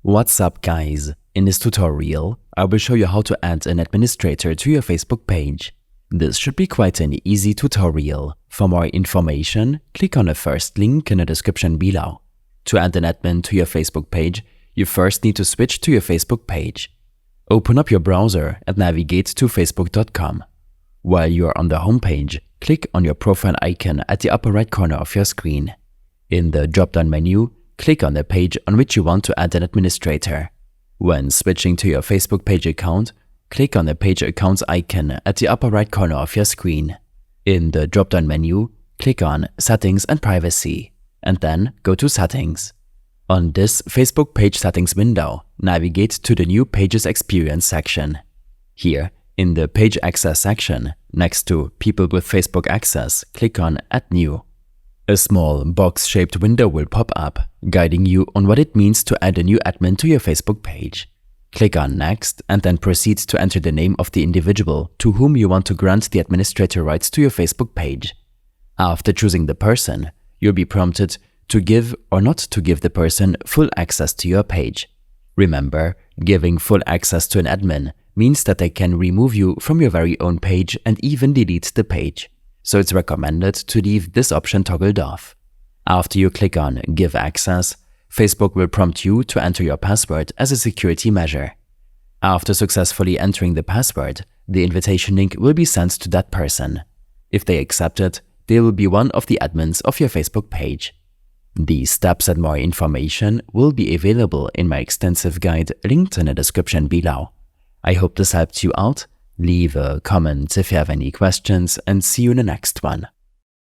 What's up, guys? In this tutorial, I will show you how to add an administrator to your Facebook page. This should be quite an easy tutorial. For more information, click on the first link in the description below. To add an admin to your Facebook page, you first need to switch to your Facebook page. Open up your browser and navigate to facebook.com. While you are on the home page, click on your profile icon at the upper right corner of your screen. In the drop-down menu, click on the page on which you want to add an administrator. When switching to your Facebook page account, click on the page accounts icon at the upper right corner of your screen. In the drop-down menu, click on Settings and Privacy, and then go to Settings. On this Facebook page settings window, navigate to the New Pages Experience section. Here, in the Page Access section, next to People with Facebook Access, click on Add New. A small box-shaped window will pop up, guiding you on what it means to add a new admin to your Facebook page. Click on Next and then proceed to enter the name of the individual to whom you want to grant the administrator rights to your Facebook page. After choosing the person, you'll be prompted to give or not to give the person full access to your page. Remember, giving full access to an admin means that they can remove you from your very own page and even delete the page. So it's recommended to leave this option toggled off. After you click on Give Access, Facebook will prompt you to enter your password as a security measure. After successfully entering the password, the invitation link will be sent to that person. If they accept it, they will be one of the admins of your Facebook page. These steps and more information will be available in my extensive guide linked in the description below. I hope this helped you out. Leave a comment if you have any questions and see you in the next one.